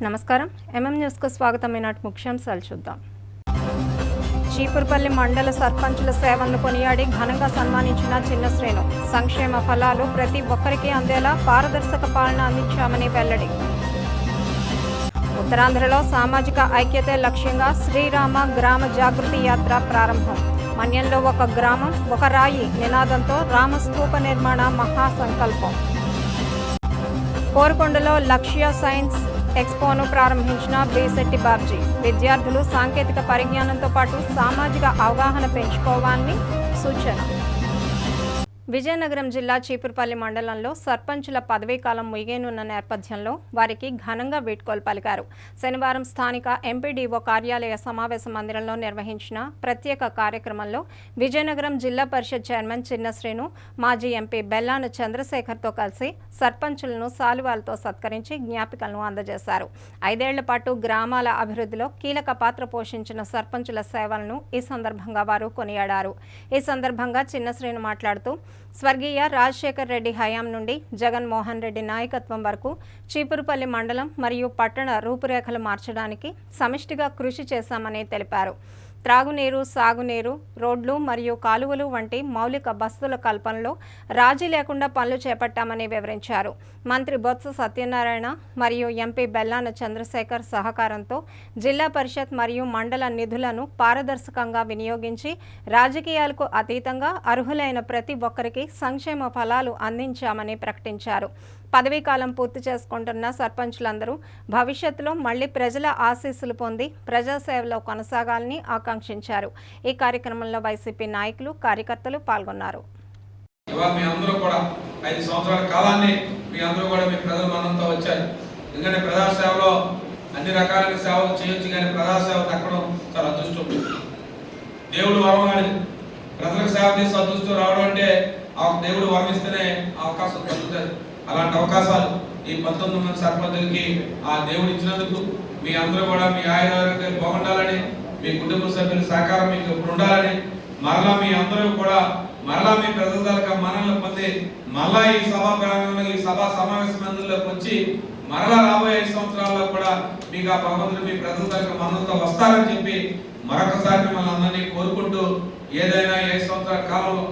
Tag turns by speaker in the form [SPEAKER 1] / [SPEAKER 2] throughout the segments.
[SPEAKER 1] నమస్కారం న్యూస్కు స్వాగతం. ఈనాటి ముఖ్యాంశాలు చూద్దాం. చీపురుపల్లి మండల సర్పంచుల సేవలను కొనియాడి ఘనంగా సన్మానించిన చిన్న శ్రేణు. సంక్షేమ ఫలాలు ప్రతి ఒక్కరికి అందేలా పారదర్శక పాలన అందించామని వెల్లడి. ఉత్తరాంధ్రలో సామాజిక ఐక్యతే లక్ష్యంగా శ్రీరామ గ్రామ జాగృతి యాత్ర ప్రారంభం. మన్యంలో ఒక గ్రామం ఒక రాయి నినాదంతో రామస్తూప నిర్మాణ మహాసంకల్పం. కోరుకొండలో లక్ష్య సైన్స్ ఎక్స్పోను ప్రారంభించిన బేసెట్టి బాబ్జీ. విద్యార్థులు సాంకేతిక పరిజ్ఞానంతో పాటు సామాజిక అవగాహన పెంచుకోవాలని సూచన. విజయనగరం జిల్లా చీపురుపల్లి మండలంలో సర్పంచుల పదవీకాలం ముగియనున్న నేపథ్యంలో వారికి ఘనంగా వీడ్కోలు పలికారు. శనివారం స్థానిక ఎంపీడీఓ కార్యాలయ సమావేశ మందిరంలో నిర్వహించిన ప్రత్యేక కార్యక్రమంలో విజయనగరం జిల్లా పరిషత్ చైర్మన్ చిన్న శ్రీను, మాజీ ఎంపీ బెల్లాన చంద్రశేఖర్తో కలిసి సర్పంచులను శాలువాలతో సత్కరించి జ్ఞాపికలను అందజేశారు. 5 ఏళ్ల పాటు గ్రామాల అభివృద్ధిలో కీలక పాత్ర పోషించిన సర్పంచుల సేవలను ఈ సందర్భంగా వారు కొనియాడారు. ఈ సందర్భంగా చిన్న శ్రీను మాట్లాడుతూ స్వర్గీయ రాజశేఖర్ రెడ్డి హయాం నుండి జగన్మోహన్ రెడ్డి నాయకత్వం వరకు చీపురుపల్లి మండలం మరియు పట్టణ రూపురేఖలు మార్చడానికి సమిష్టిగా కృషి చేశామని తెలిపారు. త్రాగునీరు, సాగునీరు, రోడ్లు మరియు కాలువలు వంటి మౌలిక వసతుల కల్పనలో రాజీ లేకుండా పనులు చేపట్టామని వివరించారు. మంత్రి బొత్స సత్యనారాయణ మరియు ఎంపీ బెల్లాన చంద్రశేఖర్ సహకారంతో జిల్లా పరిషత్ మరియు మండల నిధులను పారదర్శకంగా వినియోగించి రాజకీయాలకు అతీతంగా అర్హులైన ప్రతి ఒక్కరికి సంక్షేమ ఫలాలు అందించామని ప్రకటించారు. పదవీకాలం పూర్తి చేసుకుంటున్న సర్పంచులందరూ భవిష్యత్తులో మళ్లీ ప్రజల ఆశీస్సులు పొంది ప్రజాసేవలో కొనసాగాలని ఆకాంక్షించారు. ఈ కార్యక్రమంలో వైసీపీ నాయకులు, కార్యకర్తలు పాల్గొన్నారు.
[SPEAKER 2] మీ అందరూ కూడా 5 సంవత్సరాల కాలాన్ని మీ అందరూ కూడా మీ ప్రజల మనంతో వచ్చారు. ఎందుకంటే ప్రజాసేవలో అన్ని రకాల సేవలు చేయొచ్చు, కానీ ప్రజాసేవ దక్కడం చాలా అదృష్టం. దేవుడు వరం అనేది ప్రజలకు సేవ చేసి అదృష్టం రావడం అంటే ఆ దేవుడు వరమిస్తేనే అవకాశం కలుగుతుంది. అలాంటి అవకాశాలు ఈ 19 మంది సర్పంచులకి ఆ దేవుడు ఇచ్చినందుకు మీ అందరూ కూడా మీ ఆయుర్వేదాలు బాగుండాలని, మీ కుటుంబ సభ్యుల సహకారం మీకు ఇప్పుడు ఉండాలని, మరలా మీ అందరూ కూడా మరలా మీ ప్రజల దాకా మనల్ని పొంది మరలా ఈ సభా ప్రాంగణంలో ఈ సభా సమావేశ మందిరంలోకి వచ్చి మరలా రాబోయే 5 సంవత్సరాల్లో కూడా మీకు ఆ భగవంతుడు మీ ప్రజల దాకా మనలతో వస్తారని చెప్పి మరొకసారి మిమ్మల్ని అందరినీ కోరుకుంటూ, ఏదైనా 5 సంవత్సరాల కాలంలో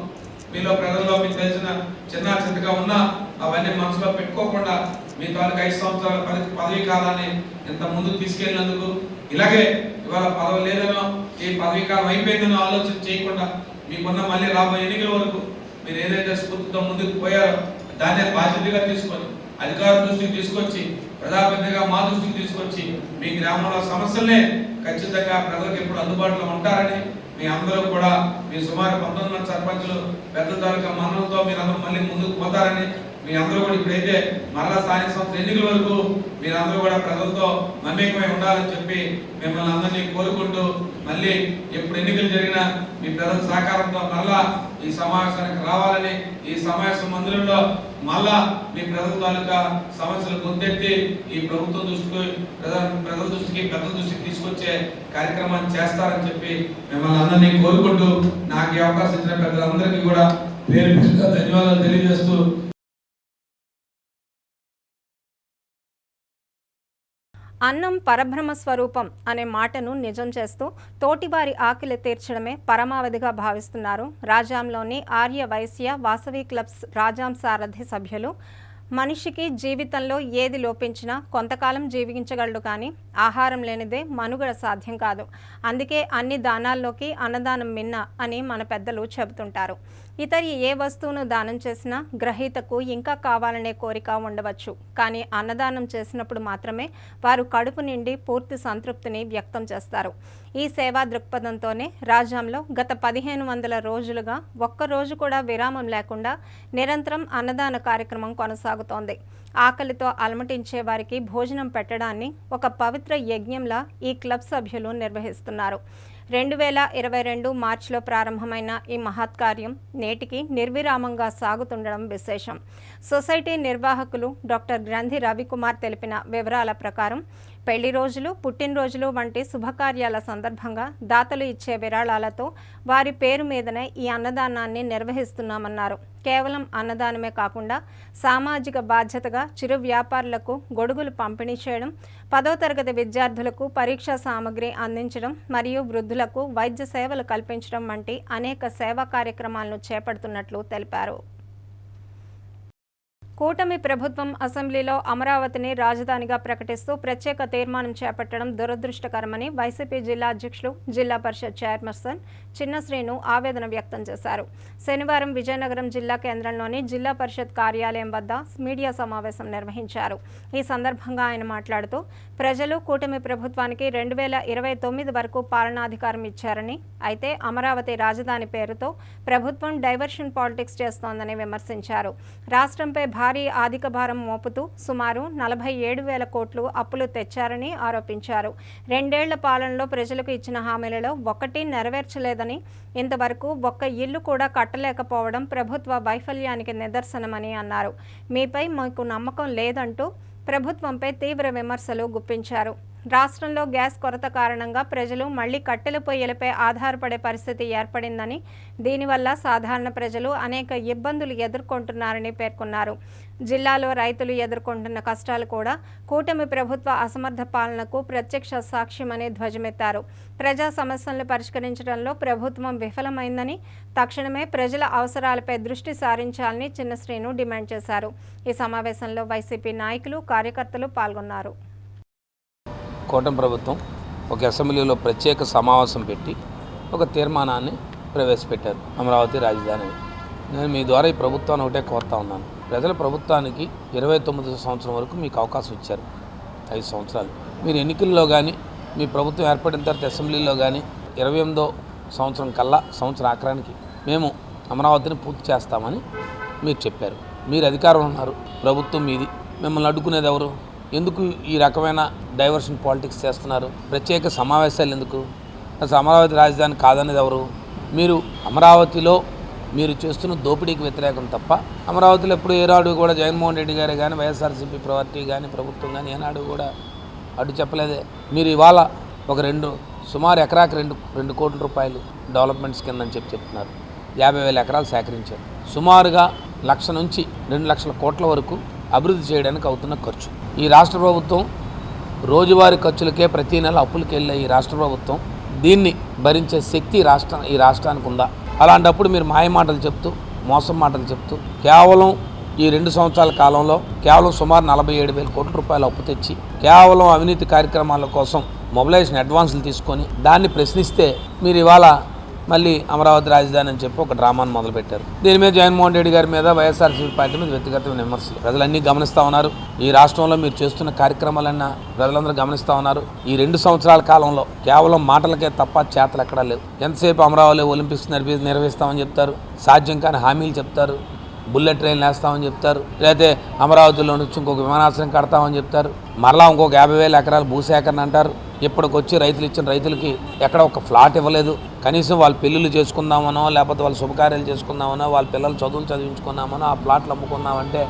[SPEAKER 2] మీలో ప్రజల్లో మీకు తెలిసిన చిన్నగా ఉన్నా అవన్నీ మనసులో పెట్టుకోకుండా మీ తాలూకు 5 సంవత్సరాల పదవీ కాలాన్ని ఇంత ముందుకు తీసుకెళ్ళినందుకు, ఇలాగే ఇవాళ పదవి లేదనో ఈ పదవీ కాలం అయిపోయిందనో ఆలోచన చేయకుండా మీకున్న మళ్ళీ రాబోయే ఎన్నికల వరకు మీరు ఏదైతే స్ఫూర్తితో ముందుకు పోయారో దాన్నే బాధ్యతగా తీసుకొని అధికారుల దృష్టికి తీసుకొచ్చి ప్రజాప్రతినిధిగా మా దృష్టికి తీసుకొచ్చి మీ గ్రామంలో సమస్యలనే ఖచ్చితంగా ప్రజలకు ఎప్పుడు అందుబాటులో ఉంటారని, మీ అందరూ కూడా మీ సుమారు 19 మంది సర్పంచులు పెద్ద తాలూకా మన్నలతో మీరు అందరూ మళ్ళీ ముందుకు పోతారని, మీ అందరూ కూడా ఇప్పుడైతే మరలా స్థానిక సంస్థ ఎన్నికల వరకు మీరందరూ కూడా ప్రజలతో మమేకమై ఉండాలని చెప్పి మిమ్మల్ని అందరినీ కోరుకుంటూ, మళ్ళీ ఎప్పుడు ఎన్నికలు జరిగినా మీ ప్రజల సహకారంతో మరలా ఈ సమావేశానికి రావాలని, ఈ సమావేశ మందిరంలో మళ్ళా మీ ప్రజల తాలూకా సమస్యలు గుర్తెత్తి ఈ ప్రభుత్వం దృష్టికి ప్రజల దృష్టికి పెద్దల దృష్టికి తీసుకొచ్చే కార్యక్రమాన్ని చేస్తారని చెప్పి మిమ్మల్ని అందరినీ కోరుకుంటూ, నాకు ఈ అవకాశం ఇచ్చిన పెద్దలందరికీ కూడా పేరు ధన్యవాదాలు తెలియజేస్తూ.
[SPEAKER 1] అన్నం పరబ్రహ్మ స్వరూపం అనే మాటను నిజం చేస్తూ తోటివారి ఆకలి తీర్చడమే పరమావధిగా భావిస్తున్నారు రాజాంలోని ఆర్య వైశ్య వాసవి క్లబ్స్ రాజాం సారథి సభ్యులు. మనిషికి జీవితంలో ఏది లోపించినా కొంతకాలం జీవించగలడు, కానీ ఆహారం లేనిదే మనుగడ సాధ్యం కాదు. అందుకే అన్ని దానాల్లోకి అన్నదానం మిన్న అని మన పెద్దలు చెబుతుంటారు. ఇతర ఏ వస్తువును దానం చేసినా గ్రహీతకు ఇంకా కావాలనే కోరిక ఉండవచ్చు, కానీ అన్నదానం చేసినప్పుడు మాత్రమే వారు కడుపు నిండి పూర్తి సంతృప్తిని వ్యక్తం చేస్తారు. ఈ సేవా దృక్పథంతోనే రాజాంలో గత 1500 రోజులుగా ఒక్కరోజు కూడా విరామం లేకుండా నిరంతరం అన్నదాన కార్యక్రమం కొనసాగుతోంది. ఆకలితో అలమటించే వారికి భోజనం పెట్టడాన్ని ఒక పవిత్ర యజ్ఞంలా ఈ క్లబ్ సభ్యులు నిర్వహిస్తున్నారు. 2022 మార్చిలో ప్రారంభమైన ఈ మహత్కార్యం నేటికి నిర్విరామంగా సాగుతుండడం విశేషం. సొసైటీ నిర్వాహకులు డాక్టర్ గ్రంథి రవికుమార్ తెలిపిన వివరాల ప్రకారం పెళ్లి రోజులు, పుట్టినరోజులు వంటి శుభకార్యాల సందర్భంగా దాతలు ఇచ్చే విరాళాలతో వారి పేరు మీదనే ఈ అన్నదానాన్ని నిర్వహిస్తున్నామన్నారు. కేవలం అన్నదానమే కాకుండా సామాజిక బాధ్యతగా చిరు వ్యాపారులకు గొడుగులు పంపిణీ చేయడం, 10వ తరగతి విద్యార్థులకు పరీక్షా సామగ్రి అందించడం మరియు వృద్ధులకు వైద్య సేవలు కల్పించడం వంటి అనేక సేవా కార్యక్రమాలను చేపడుతున్నట్లు తెలిపారు. కూటమి ప్రభుత్వం అసెంబ్లీలో అమరావతిని రాజధానిగా ప్రకటిస్తూ ప్రత్యేక తీర్మానం చేపట్టడం దురదృష్టకరమని వైసీపీ జిల్లా అధ్యక్షులు, జిల్లా పరిషత్ చైర్పర్సన్ చిన్న శ్రీను ఆవేదన వ్యక్తం చేశారు. శనివారం విజయనగరం జిల్లా కేంద్రంలోని జిల్లా పరిషత్ కార్యాలయం వద్ద మీడియా సమావేశం నిర్వహించారు. ఈ సందర్భంగా ఆయన మాట్లాడుతూ ప్రజలు కూటమి ప్రభుత్వానికి 2029 వరకు పాలనాధికారం ఇచ్చారని, అయితే అమరావతి రాజధాని పేరుతో ప్రభుత్వం డైవర్షన్ పాలిటిక్స్ చేస్తోందని విమర్శించారు. రాష్ట్రంపై భారీ ఆర్థిక భారం మోపుతూ సుమారు 47,000 కోట్లు అప్పులు తెచ్చారని ఆరోపించారు. 2 ఏళ్ల పాలనలో ప్రజలకు ఇచ్చిన హామీలలో ఒక్కటి నెరవేర్చలేదని, ఇంతవరకు ఒక్క ఇల్లు కూడా కట్టలేకపోవడం ప్రభుత్వ వైఫల్యానికి నిదర్శనమని అన్నారు. మీపై మాకు నమ్మకం లేదంటూ ప్రభుత్వంపై తీవ్ర విమర్శలు గుప్పించారు. రాష్ట్రంలో గ్యాస్ కొరత కారణంగా ప్రజలు మళ్లీ కట్టెల పొయ్యిలపై ఆధారపడే పరిస్థితి ఏర్పడిందని, దీనివల్ల సాధారణ ప్రజలు అనేక ఇబ్బందులు ఎదుర్కొంటున్నారని పేర్కొన్నారు. జిల్లాలో రైతులు ఎదుర్కొంటున్న కష్టాలు కూడా కూటమి ప్రభుత్వ అసమర్థ పాలనకు ప్రత్యక్ష సాక్ష్యమని ధ్వజమెత్తారు. ప్రజా సమస్యలను పరిష్కరించడంలో ప్రభుత్వం విఫలమైందని, తక్షణమే ప్రజల అవసరాలపై దృష్టి సారించాలని చిన్న శ్రీను డిమాండ్ చేశారు. ఈ సమావేశంలో వైసీపీ నాయకులు, కార్యకర్తలు పాల్గొన్నారు.
[SPEAKER 3] కూటమి ప్రభుత్వం ఒక అసెంబ్లీలో ప్రత్యేక సమావేశం పెట్టి ఒక తీర్మానాన్ని ప్రవేశపెట్టారు, అమరావతి రాజధాని. నేను మీ ద్వారా ఈ ప్రభుత్వాన్ని ఒకటే కోరుతా ఉన్నాను. ప్రజల ప్రభుత్వానికి 29 సంవత్సరం వరకు మీకు అవకాశం ఇచ్చారు, 5 సంవత్సరాలు. మీరు ఎన్నికల్లో కానీ, మీ ప్రభుత్వం ఏర్పడిన తర్వాత అసెంబ్లీలో కానీ 28వ సంవత్సరం కల్లా, సంవత్సరం ఆఖరానికి మేము అమరావతిని పూర్తి చేస్తామని మీరు చెప్పారు. మీరు అధికారంలో ఉన్నారు, ప్రభుత్వం మీది. మిమ్మల్ని అడ్డుకునేది ఎవరు? ఎందుకు ఈ రకమైన డైవర్షన్ పాలిటిక్స్ చేస్తున్నారు? ప్రత్యేక సమావేశాలు ఎందుకు? అసలు అమరావతి రాజధాని కాదనేది ఎవరు? మీరు అమరావతిలో మీరు చేస్తున్న దోపిడీకి వ్యతిరేకం తప్ప అమరావతిలో ఎప్పుడు ఏనాడు కూడా జగన్మోహన్ రెడ్డి గారే కానీ, వైఎస్ఆర్సీపీ పార్టీ కానీ, ప్రభుత్వం కానీ ఏనాడు కూడా అడ్డు చెప్పలేదే. మీరు ఇవాళ ఒక సుమారు ఎకరాకి 2 కోట్ల రూపాయలు డెవలప్మెంట్స్ కింద అని చెప్తున్నారు. 50,000 ఎకరాలు సేకరించారు. సుమారుగా 1,00,000 నుంచి 2 లక్షల కోట్ల వరకు అభివృద్ధి చేయడానికి అవుతున్న ఖర్చు. ఈ రాష్ట్ర ప్రభుత్వం రోజువారీ ఖర్చులకే ప్రతీ నెల అప్పులకి వెళ్ళే ఈ రాష్ట్ర ప్రభుత్వం దీన్ని భరించే శక్తి ఈ రాష్ట్రానికి ఉందా? అలాంటప్పుడు మీరు మాయ మాటలు చెప్తూ, మోసం మాటలు చెప్తూ కేవలం ఈ 2 సంవత్సరాల కాలంలో కేవలం సుమారు 47,000 కోట్ల రూపాయలు అప్పు తెచ్చి కేవలం అవినీతి కార్యక్రమాల కోసం మొబిలైజేషన్ అడ్వాన్సులు తీసుకొని దాన్ని ప్రశ్నిస్తే మీరు ఇవాళ మళ్ళీ అమరావతి రాజధాని అని చెప్పి ఒక డ్రామాను మొదలుపెట్టారు. దీని మీద జగన్మోహన్ రెడ్డి గారి మీద, వైఎస్ఆర్సీపీ పార్టీ మీద వ్యక్తిగతమైన విమర్శలు ప్రజలన్నీ గమనిస్తూ ఉన్నారు. ఈ రాష్ట్రంలో మీరు చేస్తున్న కార్యక్రమాలన్నా ప్రజలందరూ గమనిస్తూ ఉన్నారు. ఈ 2 సంవత్సరాల కాలంలో కేవలం మాటలకే తప్ప చేతలు ఎక్కడా లేవు. ఎంతసేపు అమరావతి ఒలింపిక్స్ నిర్వహిస్తామని చెప్తారు, సాధ్యం కాని హామీలు చెప్తారు, బుల్లెట్ ట్రైన్లు వేస్తామని చెప్తారు, లేకపోతే అమరావతిలో నుంచి ఇంకొక విమానాశ్రయం కడతామని చెప్తారు, మరలా ఇంకొక 50,000 ఎకరాలు భూసేకరణ అంటారు. ఇప్పటికొచ్చి రైతులు ఇచ్చిన రైతులకి ఎక్కడ ఒక ఫ్లాట్ ఇవ్వలేదు. కనీసం వాళ్ళ పెళ్ళిళ్ళు చేసుకుందామనో, లేకపోతే వాళ్ళ శుభకార్యాలు చేసుకుందామనో, వాళ్ళ పిల్లలు చదువులు చదివించుకుందామనో, ఆ ప్లాట్లు అమ్ముకుందామంటే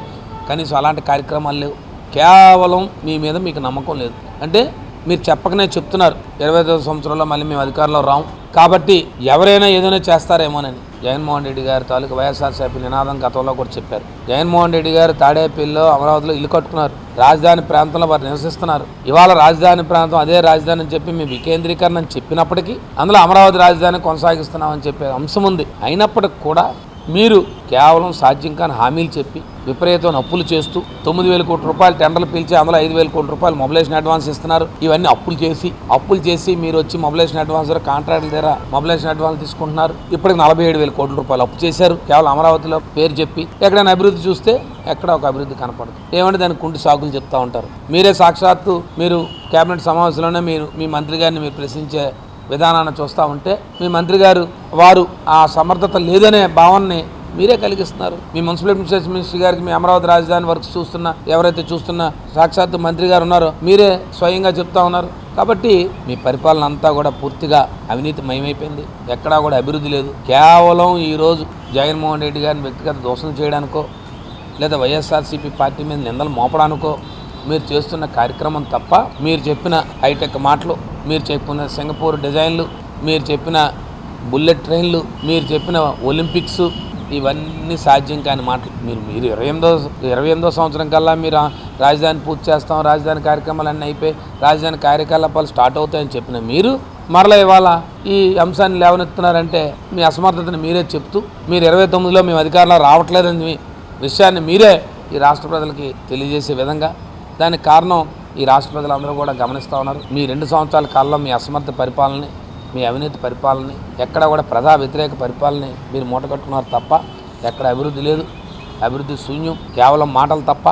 [SPEAKER 3] కనీసం అలాంటి కార్యక్రమాలు లేవు. కేవలం మీ మీద మీకు నమ్మకం లేదు. అంటే మీరు చెప్పకనే చెప్తున్నారు 25వ సంవత్సరంలో మళ్ళీ మేము అధికారంలో రాము, కాబట్టి ఎవరైనా ఏదైనా చేస్తారేమోనని. జగన్మోహన్ రెడ్డి గారు తాలూకు వైఎస్ఆర్సీపీ నినాదం గతంలో కూడా చెప్పారు. జగన్మోహన్ రెడ్డి గారు తాడేపల్లిలో, అమరావతిలో ఇల్లు కట్టుకున్నారు. రాజధాని ప్రాంతంలో వారు నివసిస్తున్నారు. ఇవాళ రాజధాని ప్రాంతం అదే రాజధాని అని చెప్పి మేము వికేంద్రీకరణ అని చెప్పినప్పటికీ అందులో అమరావతి రాజధాని కొనసాగిస్తున్నామని చెప్పే అంశం ఉంది. అయినప్పటికి కూడా మీరు కేవలం సాధ్యం కాని హామీలు చెప్పి విపరీతమైన అప్పులు చేస్తూ 9,000 కోట్ల రూపాయలు టెండర్లు పిలిచి అందులో 5,000 కోట్ల రూపాయలు మొబిలైజేషన్ అడ్వాన్స్ ఇస్తున్నారు. ఇవన్నీ అప్పులు చేసి మీరు వచ్చి మొబిలైజేషన్ అడ్వాన్స్ కాంట్రాక్టుల దగ్గర మొబిలైజేషన్ అడ్వాన్స్ తీసుకుంటున్నారు. ఇప్పటికి 47,000 కోట్ల రూపాయలు అప్పు చేశారు కేవలం అమరావతిలో పేరు చెప్పి. ఎక్కడైనా అభివృద్ధి చూస్తే ఎక్కడ ఒక అభివృద్ధి కనపడదు. ఏమంటే దానికి కుంటి సాకులు చెప్తూ ఉంటారు. మీరే సాక్షాత్తు మీరు కేబినెట్ సమావేశంలోనే మీ మంత్రి గారిని మీరు ప్రశ్నించే విధానాన్ని చూస్తూ ఉంటే మీ మంత్రి గారు వారు ఆ సమర్థత లేదనే భావనని మీరే కలిగిస్తున్నారు. మీ మున్సిపల్ మినిస్టర్ గారికి మీ అమరావతి రాజధాని వర్క్స్ ఎవరైతే చూస్తున్న సాక్షాత్తు మంత్రి గారు ఉన్నారో మీరే స్వయంగా చెప్తా ఉన్నారు. కాబట్టి మీ పరిపాలన అంతా కూడా పూర్తిగా అవినీతి మయమైపోయింది. ఎక్కడా కూడా అభివృద్ధి లేదు. కేవలం ఈరోజు జగన్మోహన్ రెడ్డి గారిని వ్యక్తిగత దోషం చేయడానికో, లేదా వైఎస్ఆర్సీపీ పార్టీ మీద నిందలు మోపడానికో మీరు చేస్తున్న కార్యక్రమం తప్ప మీరు చెప్పిన హైటెక్ మాటలు, మీరు చెప్పిన సింగపూర్ డిజైన్లు, మీరు చెప్పిన బుల్లెట్ ట్రైన్లు, మీరు చెప్పిన ఒలింపిక్స్, ఇవన్నీ సాధ్యం కాని మాటలు. మీరు 28వ సంవత్సరం కల్లా మీరు రాజధాని పూర్తి చేస్తాం, రాజధాని కార్యక్రమాలు అన్నీ అయిపోయి రాజధాని కార్యకలాపాలు స్టార్ట్ అవుతాయని చెప్పిన మీరు మరలా ఇవాళ ఈ అంశాన్ని లేవనెత్తున్నారంటే మీ అసమర్థతను మీరే చెప్తూ, మీరు 29లో మేము అధికారంలో రావట్లేదని విషయాన్ని మీరే ఈ రాష్ట్ర ప్రజలకి తెలియజేసే విధంగా, దానికి కారణం ఈ రాష్ట్ర ప్రజలందరూ కూడా గమనిస్తూ ఉన్నారు. మీ 2 సంవత్సరాల కాలంలో మీ అసమర్థ పరిపాలనని, మీ అవినీతి పరిపాలనని, ఎక్కడ కూడా ప్రజా వ్యతిరేక పరిపాలనని మీరు మూటకట్టుకున్నారు తప్ప ఎక్కడ అభివృద్ధి లేదు. అభివృద్ధి శూన్యం, కేవలం మాటలు తప్ప.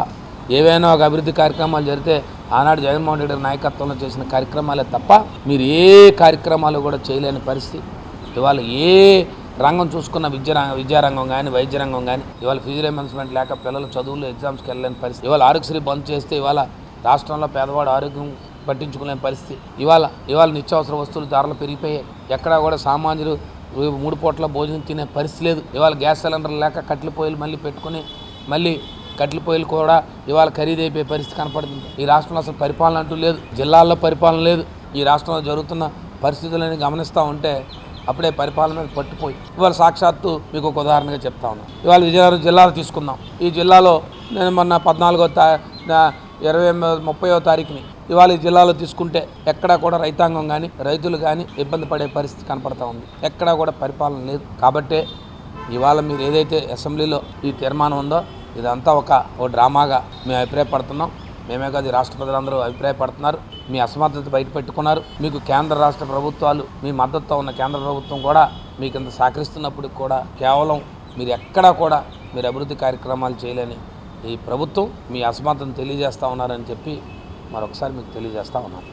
[SPEAKER 3] ఏవైనా ఒక అభివృద్ధి కార్యక్రమాలు జరిగితే ఆనాడు జగన్మోహన్ రెడ్డి నాయకత్వంలో చేసిన కార్యక్రమాలే తప్ప మీరు ఏ కార్యక్రమాలు కూడా చేయలేని పరిస్థితి. ఇవాళ ఏ రంగం చూసుకున్న విద్యారంగం కానీ, వైద్య రంగం కానీ, ఇవాళ ఫీజు రీయింబర్స్మెంట్ లేక పిల్లలు చదువులు ఎగ్జామ్స్కి వెళ్ళలేని పరిస్థితి. ఇవాళ ఆరోగ్యశ్రీ బంద్ చేస్తే ఇవాళ రాష్ట్రంలో పేదవాడు ఆరోగ్యం పట్టించుకోలేని పరిస్థితి. ఇవాళ నిత్యావసర వస్తువులు ధరలు పెరిగిపోయాయి. ఎక్కడా కూడా సామాన్యులు 3 పూట్ల భోజనం తినే పరిస్థితి లేదు. ఇవాళ గ్యాస్ సిలిండర్లు లేక కట్టెల పొయ్యిలు మళ్ళీ పెట్టుకుని మళ్ళీ కట్టెల పొయ్యిలు కూడా ఇవాళ ఖరీదైపోయే పరిస్థితి కనపడుతుంది. ఈ రాష్ట్రంలో అసలు పరిపాలన అంటూ లేదు, జిల్లాల్లో పరిపాలన లేదు. ఈ రాష్ట్రంలో జరుగుతున్న పరిస్థితులను గమనిస్తూ ఉంటే అప్పుడే పరిపాలన మీద పట్టుపోయి ఇవాళ సాక్షాత్తు మీకు ఒక ఉదాహరణగా చెప్తా ఉన్నాను. ఇవాళ విజయనగరం జిల్లాలో తీసుకుందాం. ఈ జిల్లాలో నేను మొన్న 30వ తారీఖుని ఇవాళ ఈ జిల్లాలో తీసుకుంటే ఎక్కడా కూడా రైతాంగం కానీ, రైతులు కానీ ఇబ్బంది పడే పరిస్థితి కనపడతా ఉంది. ఎక్కడా కూడా పరిపాలన లేదు. కాబట్టే ఇవాళ మీరు ఏదైతే అసెంబ్లీలో ఈ తీర్మానం ఉందో ఇదంతా ఒక డ్రామాగా మేము అభిప్రాయపడుతున్నాం. మేమే కాదు, రాష్ట్ర ప్రజలందరూ అభిప్రాయపడుతున్నారు. మీ అసమర్థత బయటపెట్టుకున్నారు. మీకు కేంద్ర రాష్ట్ర ప్రభుత్వాలు మీ మద్దతుతో ఉన్న కేంద్ర ప్రభుత్వం కూడా మీకు ఇంత సహకరిస్తున్నప్పుడు కూడా కేవలం మీరు ఎక్కడా కూడా మీరు అభివృద్ధి కార్యక్రమాలు చేయలేని ఈ ప్రభుత్వం మీ అసమర్థతను తెలియజేస్తూ ఉన్నారని చెప్పి మరొకసారి మీకు తెలియజేస్తూ ఉన్నాను.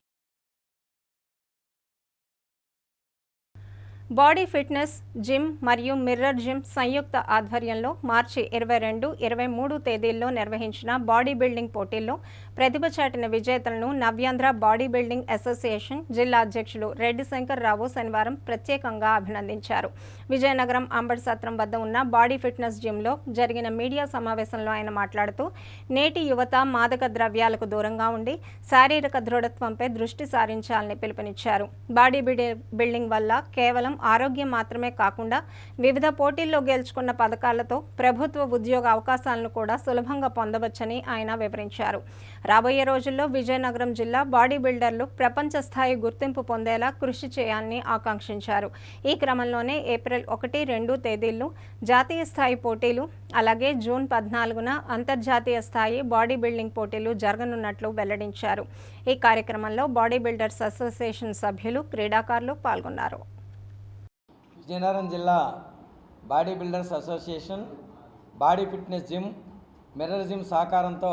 [SPEAKER 1] బాడీ ఫిట్నెస్ జిమ్ మరియు మిర్రర్ జిమ్ సంయుక్త ఆధ్వర్యంలో మార్చి 22, 23 తేదీల్లో నిర్వహించిన బాడీ బిల్డింగ్ పోటీల్లో ప్రతిభ చాటిన విజేతలను నవ్యాంధ్ర బాడీ బిల్డింగ్ అసోసియేషన్ జిల్లా అధ్యక్షులు రెడ్డి శంకర్ రావు శనివారం ప్రత్యేకంగా అభినందించారు. విజయనగరం అంబటి సత్రం వద్ద ఉన్న బాడీ ఫిట్నెస్ జిమ్లో జరిగిన మీడియా సమావేశంలో ఆయన మాట్లాడుతూ నేటి యువత మాదక ద్రవ్యాలకు దూరంగా ఉండి శారీరక దృఢత్వంపై దృష్టి సారించాలని పిలుపునిచ్చారు. బాడీ బిల్డింగ్ వల్ల కేవలం ఆరోగ్యం మాత్రమే కాకుండా వివిధ పోటీల్లో గెలుచుకున్న పథకాలతో ప్రభుత్వ ఉద్యోగ అవకాశాలను కూడా సులభంగా పొందవచ్చని ఆయన వివరించారు. రాబోయే రోజుల్లో విజయనగరం జిల్లా బాడీ బిల్డర్లు ప్రపంచ స్థాయి గుర్తింపు పొందేలా కృషి చేయాలని ఆకాంక్షించారు. ఈ క్రమంలోనే ఏప్రిల్ 1, 2 తేదీల్లో జాతీయ స్థాయి పోటీలు, అలాగే జూన్ 14న అంతర్జాతీయ స్థాయి బాడీ బిల్డింగ్ పోటీలు జరగనున్నట్లు వెల్లడించారు. ఈ కార్యక్రమంలో బాడీ బిల్డర్స్ అసోసియేషన్ సభ్యులు, క్రీడాకారులు పాల్గొన్నారు.
[SPEAKER 4] విజయనగరం జిల్లా body builders association body fitness gym, mirror gym సహకారంతో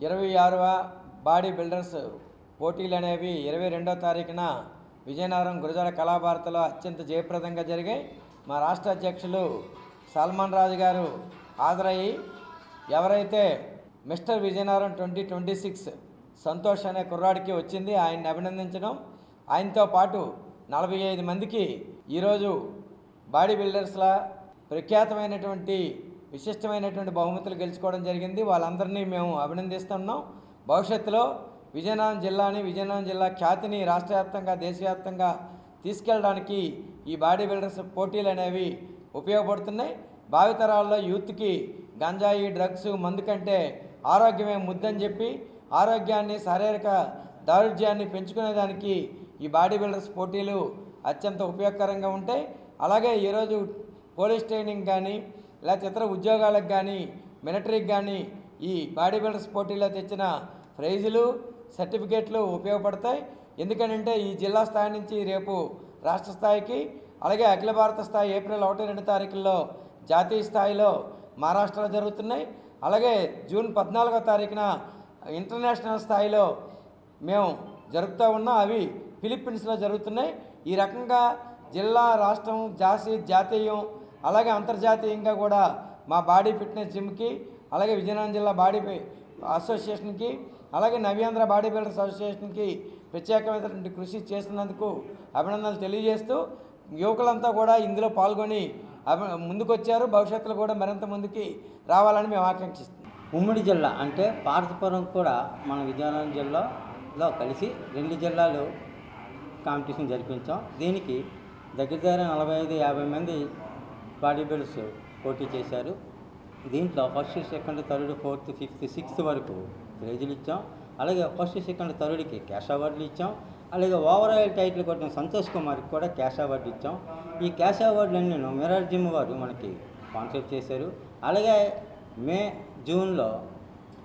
[SPEAKER 4] 26వ బాడీ బిల్డర్స్ పోటీలు అనేవి 22వ తారీఖున విజయనగరం గురజాడ కళాభారతిలో అత్యంత జయప్రదంగా జరిగాయి. మా రాష్ట్ర అధ్యక్షులు సల్మాన్ రాజు గారు హాజరయ్యి ఎవరైతే మిస్టర్ విజయనగరం 2026 సంతోష్ అనే కుర్రాడికి వచ్చింది ఆయన్ని అభినందించడం, ఆయనతో పాటు 45 మందికి ఈరోజు బాడీ బిల్డర్స్ల ప్రఖ్యాతమైనటువంటి విశిష్టమైనటువంటి బహుమతులు గెలుచుకోవడం జరిగింది. వాళ్ళందరినీ మేము అభినందిస్తున్నాం. భవిష్యత్తులో విజయనగరం జిల్లా ఖ్యాతిని రాష్ట్ర వ్యాప్తంగా, దేశవ్యాప్తంగా తీసుకెళ్ళడానికి ఈ బాడీ బిల్డర్స్ పోటీలు అనేవి ఉపయోగపడుతున్నాయి. భావితరాల్లో యూత్కి గంజాయి, డ్రగ్స్, మందు కంటే ఆరోగ్యమే ముద్దని చెప్పి ఆరోగ్యాన్ని, శారీరక దారుఢ్యాన్ని పెంచుకునేదానికి ఈ బాడీ బిల్డర్స్ పోటీలు అత్యంత ఉపయోగకరంగా ఉంటాయి. అలాగే ఈరోజు పోలీస్ ట్రైనింగ్ కానీ, లేకపోతే ఇతర ఉద్యోగాలకు కానీ, మిలిటరీకి కానీ ఈ బాడీ బిల్డర్స్ పోటీలో తెచ్చిన ప్రైజులు, సర్టిఫికేట్లు ఉపయోగపడతాయి. ఎందుకంటే ఈ జిల్లా స్థాయి నుంచి రేపు రాష్ట్ర స్థాయికి, అలాగే అఖిల భారత స్థాయి ఏప్రిల్ 1, 2 తారీఖుల్లో జాతీయ స్థాయిలో మహారాష్ట్రలో జరుగుతున్నాయి. అలాగే జూన్ 14వ తారీఖున ఇంటర్నేషనల్ స్థాయిలో మేము జరుపుతూ ఉన్నాం. అవి ఫిలిప్పీన్స్లో జరుగుతున్నాయి. ఈ రకంగా జిల్లా, రాష్ట్రం, జాతీయం, అలాగే అంతర్జాతీయంగా కూడా మా బాడీ ఫిట్నెస్ జిమ్కి, అలాగే విజయనగరం జిల్లా బాడీ అసోసియేషన్కి, అలాగే నవ్యాంధ్ర బాడీ బిల్డర్స్ అసోసియేషన్కి ప్రత్యేకమైనటువంటి కృషి చేస్తున్నందుకు అభినందనలు తెలియజేస్తూ యువకులంతా కూడా ఇందులో పాల్గొని ముందుకొచ్చారు. భవిష్యత్తులో కూడా మరింత ముందుకి రావాలని మేము ఆకాంక్షిస్తున్నాం.
[SPEAKER 5] ఉమ్మడి జిల్లా అంటే పార్వతీపురం కూడా మన విజయనగరం జిల్లాలో కలిసి 2 జిల్లాలు కాంపిటీషన్ జరిపించాం. దీనికి దగ్గర 45-50 మంది బాడీ బిల్డర్స్ పోటీ చేశారు. దీంట్లో first, second, third, fourth, fifth, sixth వరకు ప్రైజులు ఇచ్చాం. అలాగే ఫస్ట్, సెకండ్, థర్డ్కి క్యాష్ అవార్డులు ఇచ్చాం. అలాగే ఓవరాల్ టైటిల్ కొట్టిన సంతోష్ కుమార్కి కూడా క్యాష్ అవార్డు ఇచ్చాం. ఈ క్యాష్ అవార్డులన్నీ మిర్రర్ జిమ్ వారు మనకి స్పాన్సర్ చేశారు. అలాగే మే, జూన్లో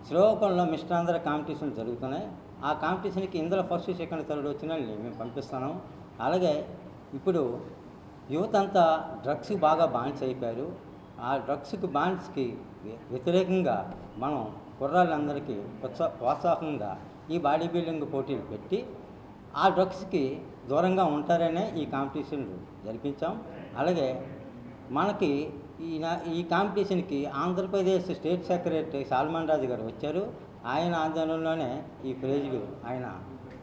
[SPEAKER 5] శ్రీకాకుళంలో మిస్టర్ ఆంధ్ర కాంపిటీషన్ జరుగుతున్నాయి. ఆ కాంపిటీషన్కి ఇందులో ఫస్ట్, సెకండ్, థర్డ్ వచ్చిన వాళ్ళని మేము పంపిస్తున్నాం. అలాగే ఇప్పుడు యువత అంతా డ్రగ్స్ బాగా బాన్స్ అయిపోయారు. ఆ బాన్స్కి వ్యతిరేకంగా మనం కుర్రాళ్ళందరికీ ప్రోత్సాహంగా ఈ బాడీ బిల్డింగ్ పోటీలు పెట్టి ఆ డ్రగ్స్కి దూరంగా ఉంటారనే ఈ కాంపిటీషన్ జరిపించాం. అలాగే మనకి ఈ కాంపిటీషన్కి ఆంధ్రప్రదేశ్ స్టేట్ సెక్రటరీ సాల్మన్ రాజు గారు వచ్చారు. ఆయన ఆధ్వర్యంలోనే ఈ ప్రైజులు ఆయన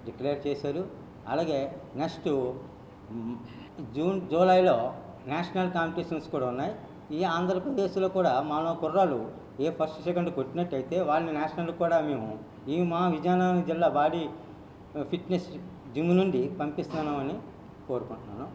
[SPEAKER 5] డిక్లేర్ చేశారు. అలాగే నెక్స్ట్ జూలైలో నేషనల్ కాంపిటీషన్స్ కూడా ఉన్నాయి. ఈ ఆంధ్రప్రదేశ్లో కూడా మన కుర్రాలు ఏ ఫస్ట్, సెకండ్ కొట్టినట్టయితే వాళ్ళని నేషనల్ కూడా మేము మా విజయనగరం జిల్లా బాడీ ఫిట్నెస్ జిమ్ నుండి పంపిస్తున్నామని కోరుకుంటున్నాను.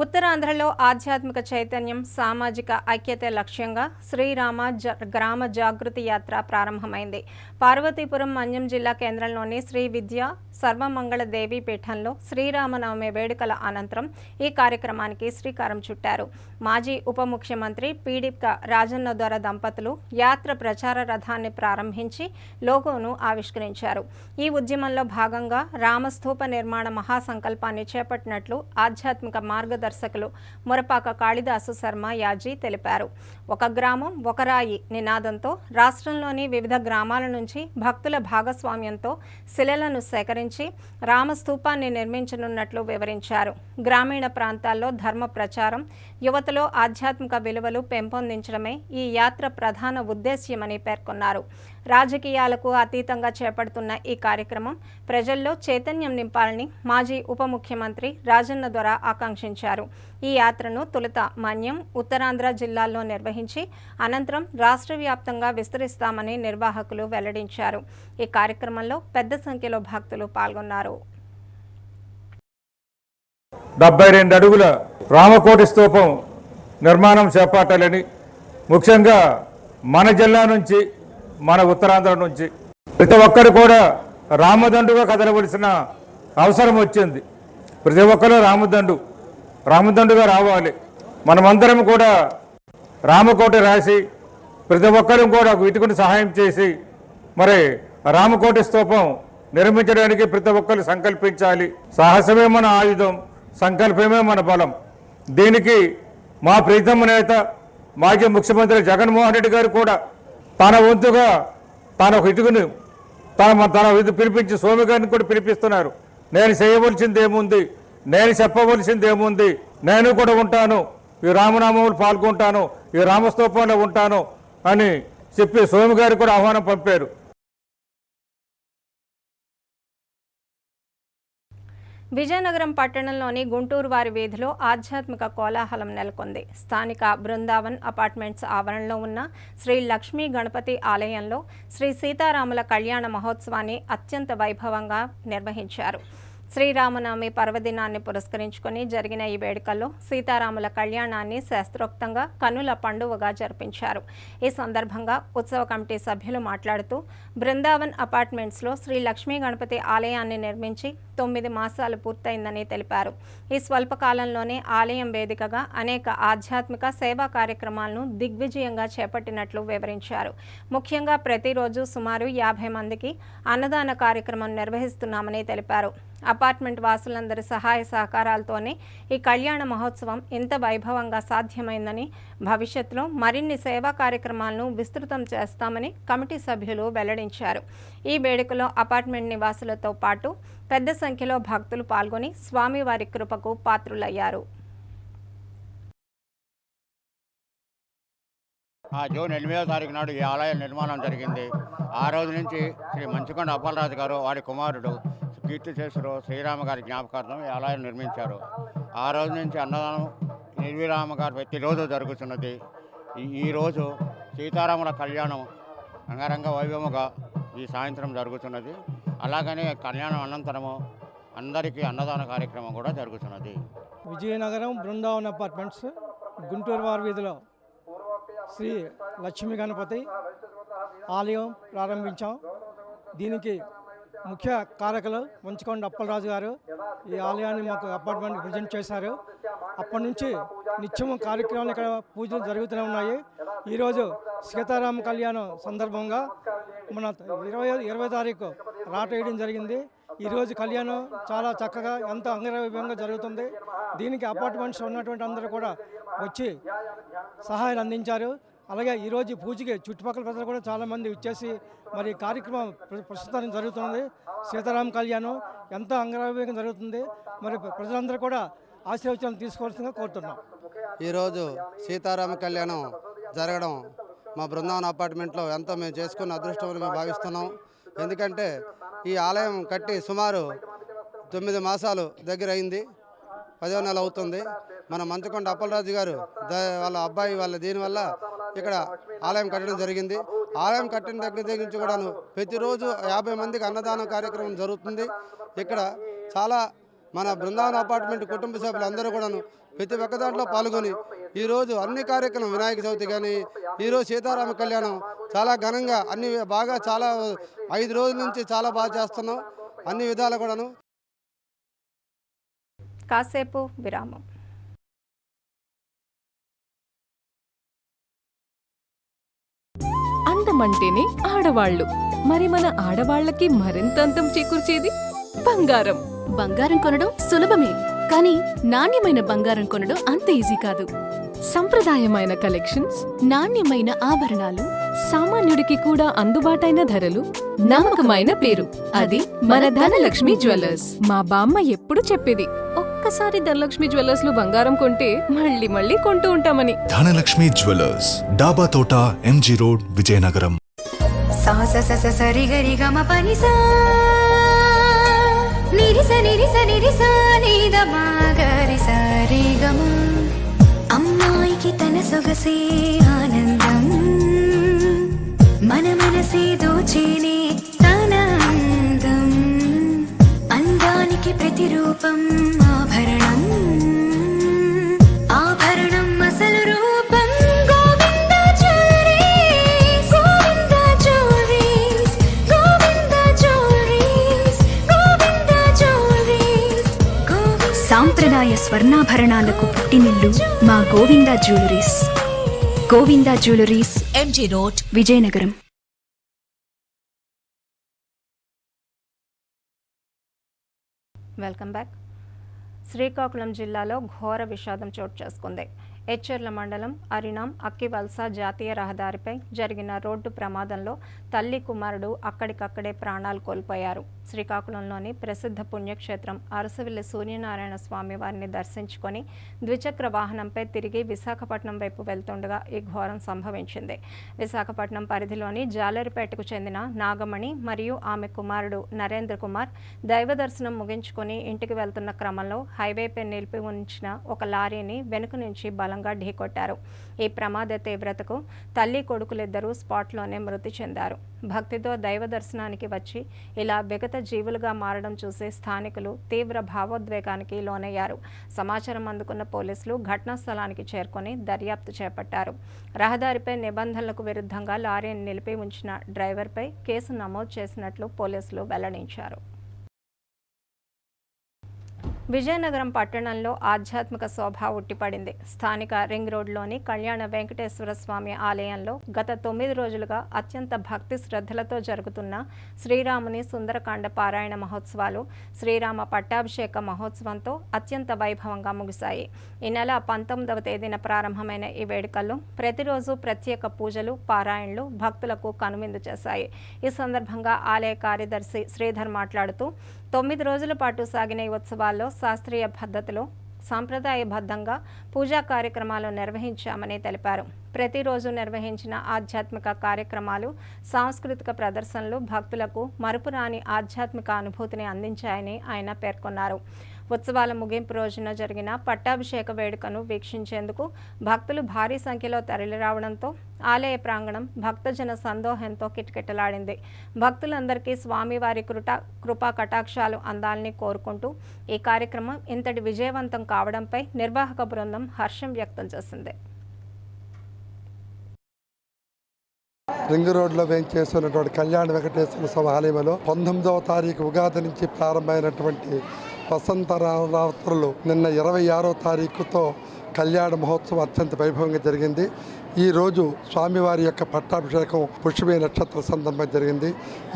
[SPEAKER 1] ఉత్తరాంధ్రలో ఆధ్యాత్మిక చైతన్యం, సామాజిక ఐక్యత లక్ష్యంగా శ్రీరామ గ్రామ జాగృతి యాత్ర ప్రారంభమైంది. పార్వతీపురం మన్యం జిల్లా కేంద్రంలోని శ్రీ విద్యా సర్వమంగళ దేవి పీఠంలో శ్రీరామనవమి వేడుకల అనంతరం ఈ కార్యక్రమానికి శ్రీకారం చుట్టారు. మాజీ ఉప ముఖ్యమంత్రి పీడిక రాజన్న దొర దంపతులు యాత్ర ప్రచార రథాన్ని ప్రారంభించి లోగోను ఆవిష్కరించారు. ఈ ఉద్యమంలో భాగంగా రామస్థూప నిర్మాణ మహాసంకల్పాన్ని చేపట్టినట్లు ఆధ్యాత్మిక మార్గదర్శకులు మురపాక కాళిదాసు శర్మ యాజీ తెలిపారు. ఒక గ్రామం ఒక రాయి నినాదంతో రాష్ట్రంలోని వివిధ గ్రామాల నుంచి భక్తుల భాగస్వామ్యంతో శిలలను సేకరించి రామస్థూపాన్ని నిర్మించనున్నట్లు వివరించారు. గ్రామీణ ప్రాంతాల్లో ధర్మ ప్రచారం, యువతలో ఆధ్యాత్మిక విలువలు పెంపొందించడమే ఈ యాత్ర ప్రధాన ఉద్దేశ్యమని పేర్కొన్నారు. రాజకీయాలకు అతీతంగా చేపడుతున్న ఈ కార్యక్రమం ప్రజల్లో చైతన్యం నింపాలని మాజీ ఉప ముఖ్యమంత్రి రాజన్న దొర ఆకాంక్షించారు. ఈ యాత్రను తొలుత మన్యం, ఉత్తరాంధ్ర జిల్లాల్లో నిర్వహించి అనంతరం రాష్ట్ర వ్యాప్తంగా విస్తరిస్తామని నిర్వాహకులు వెల్లడించారు. ఈ కార్యక్రమంలో పెద్ద సంఖ్యలో భక్తులు పాల్గొన్నారు.
[SPEAKER 6] 72 అడుగుల రామకోటి స్తూపం నిర్మాణం చేపట్టాలని, ముఖ్యంగా మన జిల్లా నుంచి, మన ఉత్తరాంధ్ర నుంచి ప్రతి ఒక్కరు కూడా రామదండుగా కదలవలసిన అవసరం వచ్చింది. ప్రతి ఒక్కరు రామదండుగా రావాలి. మనమందరం కూడా రామకోటి రాసి ప్రతి ఒక్కరూ కూడా వీటికి సహాయం చేసి మరి రామకోటి స్తూపం నిర్మించడానికి ప్రతి ఒక్కరు సంకల్పించాలి. సాహసమే మన ఆయుధం, సంకల్పమే మన బలం. దీనికి మా ప్రీతమ నేత మాజీ ముఖ్యమంత్రి జగన్మోహన్ రెడ్డి గారు కూడా తన వంతుగా తన పిలిపించి స్వామి గారిని కూడా పిలిపిస్తున్నారు. నేను చేయవలసింది ఏముంది, నేను చెప్పవలసింది ఏముంది, నేను కూడా ఉంటాను, ఈ రామనామములు పాల్గొంటాను, ఈ రామస్తూపంలో ఉంటాను అని చెప్పి స్వామి గారు కూడా ఆహ్వానం పంపారు.
[SPEAKER 1] విజయనగరం పట్టణంలోని గుంటూరు వారి వీధిలో ఆధ్యాత్మిక కోలాహలం నెలకొంది. స్థానిక బృందావన్ అపార్ట్మెంట్స్ ఆవరణలో ఉన్న శ్రీ లక్ష్మీ గణపతి ఆలయంలో శ్రీ సీతారాముల కళ్యాణ మహోత్సవాన్ని అత్యంత వైభవంగా నిర్వహించారు. శ్రీరామనవమి పర్వదినాన్ని పురస్కరించుకొని జరిగిన ఈ వేడుకల్లో సీతారాముల కళ్యాణాన్ని శాస్త్రోక్తంగా కన్నుల పండువగా జరిపించారు. ఈ సందర్భంగా ఉత్సవ కమిటీ సభ్యులు మాట్లాడుతూ బృందావన్ అపార్ట్మెంట్స్లో శ్రీ లక్ష్మీ గణపతి ఆలయాన్ని నిర్మించి 9 మాసాలు పూర్తయిందని తెలిపారు. ఈ స్వల్పకాలంలోనే ఆలయం వేదికగా అనేక ఆధ్యాత్మిక సేవా కార్యక్రమాలను దిగ్విజయంగా చేపట్టినట్లు వివరించారు. ముఖ్యంగా ప్రతిరోజు సుమారు 50 మందికి అన్నదాన కార్యక్రమం నిర్వహిస్తున్నామని తెలిపారు. అపార్ట్మెంట్ వాసులందరి సహాయ సహకారాలతోనే ఈ కళ్యాణ మహోత్సవం ఇంత వైభవంగా సాధ్యమైందని, భవిష్యత్తులో మరిన్ని సేవా కార్యక్రమాలను విస్తృతం చేస్తామని కమిటీ సభ్యులు వెల్లడించారు. ఈ వేడుకలో అపార్ట్మెంట్ నివాసులతో పాటు పెద్ద సంఖ్యలో భక్తులు పాల్గొని స్వామివారి కృపకు పాత్రులయ్యారు.
[SPEAKER 7] జూన్ 8వ తారీఖు నాడు ఈ ఆలయ నిర్మాణం జరిగింది. ఆ రోజు నుంచి శ్రీ మంచుకొండ అప్పలరాజు గారు వారి కుమారుడు కీర్తిశేషుడు శ్రీరామ గారి జ్ఞాపకార్థం ఈ ఆలయం నిర్మించారు. ఆ రోజు నుంచి అన్నదానం నిర్విరామంగా ప్రతిరోజు జరుగుతున్నది. ఈరోజు సీతారాముల కళ్యాణం అంగరంగ వైభవముగా ఈ సాయంత్రం జరుగుతున్నది. అలాగనే కళ్యాణం అనంతరము అందరికీ అన్నదాన కార్యక్రమం కూడా జరుగుతున్నది.
[SPEAKER 8] విజయనగరం బృందావన్ అపార్ట్మెంట్స్ గుంటూరు వారి వీధిలో శ్రీ లక్ష్మీ గణపతి ఆలయం ప్రారంభించాం. దీనికి ముఖ్య కారకులు మంచుకొండ అప్పలరాజు గారు ఈ ఆలయాన్ని మాకు అపార్ట్మెంట్కి ప్రజెంట్ చేశారు. అప్పటి నుంచి నిత్యము కార్యక్రమాలు ఇక్కడ పూజలు జరుగుతూనే ఉన్నాయి. ఈరోజు సీతారామ కళ్యాణం సందర్భంగా మన 20 తారీఖు రాట వేయడం జరిగింది. ఈరోజు కళ్యాణం చాలా చక్కగా ఎంతో అంగరంగ జరుగుతుంది. దీనికి అపార్ట్మెంట్స్ ఉన్నటువంటి అందరూ కూడా వచ్చి సహాయాన్ని అందించారు. అలాగే ఈరోజు పూజకి చుట్టుపక్కల ప్రజలు కూడా చాలామంది వచ్చేసి మరి కార్యక్రమం ప్రస్తుతానికి జరుగుతుంది. సీతారామ కళ్యాణం ఎంతో అంగరంగంగా జరుగుతుంది. మరి ప్రజలందరూ కూడా ఆశీర్వచనం తీసుకోవాల్సిందిగా కోరుతున్నాం.
[SPEAKER 9] ఈరోజు సీతారామ కళ్యాణం జరగడం మా బృందావన్ అపార్ట్మెంట్లో ఎంతో మేము చేసుకున్న అదృష్టం మేము భావిస్తున్నాం. ఎందుకంటే ఈ ఆలయం కట్టి సుమారు 9 మాసాలు దగ్గర అయింది, 10వ నెల అవుతుంది. మన మంచుకొండ అప్పలరాజు గారు వాళ్ళ అబ్బాయి వాళ్ళ దీనివల్ల ఇక్కడ ఆలయం కట్టడం జరిగింది. ఆలయం కట్టిన దగ్గర నుంచి కూడాను ప్రతిరోజు 50 మందికి అన్నదానం కార్యక్రమం జరుగుతుంది. ఇక్కడ చాలా మన బృందావన్ అపార్ట్మెంట్ కుటుంబ సభ్యులు అందరూ కూడాను ప్రతి ఒక్క దాంట్లో పాల్గొని ఈరోజు అన్ని కార్యక్రమం వినాయక చవితి కానీ ఈరోజు సీతారామ కళ్యాణం చాలా ఘనంగా అన్ని బాగా చాలా 5 రోజుల నుంచి చాలా బాగా చేస్తున్నాం అన్ని విధాలు కూడాను.
[SPEAKER 1] కాసేపు విరామం.
[SPEAKER 10] అందమంటేనే ఆడవాళ్ళు, మరి మన ఆడవాళ్ళకి మరింత అందం చేకూర్చేది బంగారం.
[SPEAKER 11] బంగారం కొనడం సులభమే, కానీ నాణ్యమైన బంగారం కొనడం అంత ఈజీ కాదు.
[SPEAKER 10] సంప్రదాయమైన కలెక్షన్స్,
[SPEAKER 11] నాణ్యమైన ఆభరణాలు,
[SPEAKER 10] సామాన్యుడికి కూడా అందుబాటైన ధరలు, నమ్మకమైన పేరు, అది మన ధనలక్ష్మి జ్యువెలర్స్. మా బామ్మ ఎప్పుడు చెప్పేది, ఒక్కసారి ధనలక్ష్మి జ్యువెలర్స్ లో బంగారం కొంటే మళ్ళీ మళ్ళీ కొంటూ ఉంటామని.
[SPEAKER 12] ధనలక్ష్మి జ్యువెలర్స్, డాబా తోట, ఎంజీ రోడ్, విజయనగరం.
[SPEAKER 11] అమ్మాయికి తన సొగసే ఆనందం, మన మనసే దోచేనే తన అందం, అందానికి ప్రతిరూపం ఆభరణం, ఆభరణం అసలు రూపం Govinda jewelleries, Govinda jewelleries, Govinda jewelleries, Govinda jewelleries. సాంప్రదాయ స్వర్ణాభరణాలకు పుట్టినిల్లు మా Govinda jewelleries. Govinda jewelleries, MG road, Vizianagaram.
[SPEAKER 1] Welcome back. Srikakulam జిల్లాలో ఘోర విషాదం చోటు చేసుకుంది. ఎచ్చెర్ల మండలం అరినాం అక్కివలస జాతీయ రహదారిపై జరిగిన రోడ్డు ప్రమాదంలో తల్లి కుమారుడు అక్కడికక్కడే ప్రాణాలు కోల్పోయారు. శ్రీకాకుళంలోని ప్రసిద్ధ పుణ్యక్షేత్రం అరసవిల్లి సూర్యనారాయణ స్వామి వారిని దర్శించుకొని ద్విచక్ర వాహనంపై తిరిగి విశాఖపట్నం వైపు వెళ్తుండగా ఈ ఘోరం సంభవించింది. విశాఖపట్నం పరిధిలోని జాలరిపేటకు చెందిన నాగమణి మరియు ఆమె కుమారుడు నరేంద్ర కుమార్ దైవ దర్శనం ముగించుకొని ఇంటికి వెళ్తున్న క్రమంలో హైవేపై నిలిపి ఉంచిన ఒక లారీని వెనుక నుంచి బలంగా ఢీకొట్టారు. ఈ ప్రమాద తీవ్రతకు తల్లి కొడుకులిద్దరూ స్పాట్లోనే మృతి చెందారు. భక్తితో దైవ దర్శనానికి వచ్చి ఇలా విగత జీవులుగా మారడం చూసి స్థానికులు తీవ్ర భావోద్వేగానికి లోనయ్యారు. సమాచారం అందుకున్న పోలీసులు ఘటనా స్థలానికి చేరుకొని దర్యాప్తు చేపట్టారు. రహదారిపై నిబంధనలకు విరుద్ధంగా లారీని నిలిపి ఉంచిన డ్రైవర్పై కేసు నమోదు చేసినట్లు పోలీసులు వెల్లడించారు. విజయనగరం పట్టణంలో ఆధ్యాత్మిక శోభ ఉట్టిపడింది. స్థానిక రింగ్ రోడ్లోని కళ్యాణ వెంకటేశ్వర స్వామి ఆలయంలో గత 9 రోజులుగా అత్యంత భక్తి శ్రద్ధలతో జరుగుతున్న శ్రీరాముని సుందరకాండ పారాయణ మహోత్సవాలు శ్రీరామ పట్టాభిషేక మహోత్సవంతో అత్యంత వైభవంగా ముగిశాయి. ఈ నెల 19వ తేదీన ప్రారంభమైన ఈ వేడుకల్లో ప్రతిరోజు ప్రత్యేక పూజలు, పారాయణలు భక్తులకు కనువిందు చేశాయి. ఈ సందర్భంగా ఆలయ కార్యదర్శి శ్రీధర్ మాట్లాడుతూ 9 రోజుల పాటు సాగిన ఈ ఉత్సవాల్లో శాస్త్రీయ పద్ధతిలో సాంప్రదాయబద్ధంగా పూజా కార్యక్రమాలు నిర్వహించామని తెలిపారు. ప్రతిరోజు నిర్వహించిన ఆధ్యాత్మిక కార్యక్రమాలు, సాంస్కృతిక ప్రదర్శనలు భక్తులకు మరుపురాని ఆధ్యాత్మిక అనుభూతిని అందించాయని ఆయన పేర్కొన్నారు. ఉత్సవాల ముగింపు రోజున జరిగిన పట్టాభిషేక వేడుకను వీక్షించేందుకు భక్తులు భారీ సంఖ్యలో తరలిరావడంతో ఆలయ ప్రాంగణం భక్తజన సందోహంతో కిటకిటలాడింది. భక్తులందరికీ స్వామివారి కృపా కటాక్షాలు అందాలని కోరుకుంటూ ఈ కార్యక్రమం ఇంతటి విజయవంతం కావడంపై నిర్వాహక బృందం హర్షం వ్యక్తం చేసింది.
[SPEAKER 13] రింగ్ రోడ్లో వేయించేస్తున్నటువంటి కళ్యాణ వెంకటేశ్వర స్వామి ఆలయంలో 19వ తారీఖు ఉగాది నుంచి ప్రారంభమైనటువంటి వసంత నవరాత్రులు నిన్న 26వ తారీఖుతో కళ్యాణ మహోత్సవం అత్యంత వైభవంగా జరిగింది. ఈరోజు స్వామివారి యొక్క పట్టాభిషేకం పుష్యమి నక్షత్ర సందర్భంగా జరిగింది.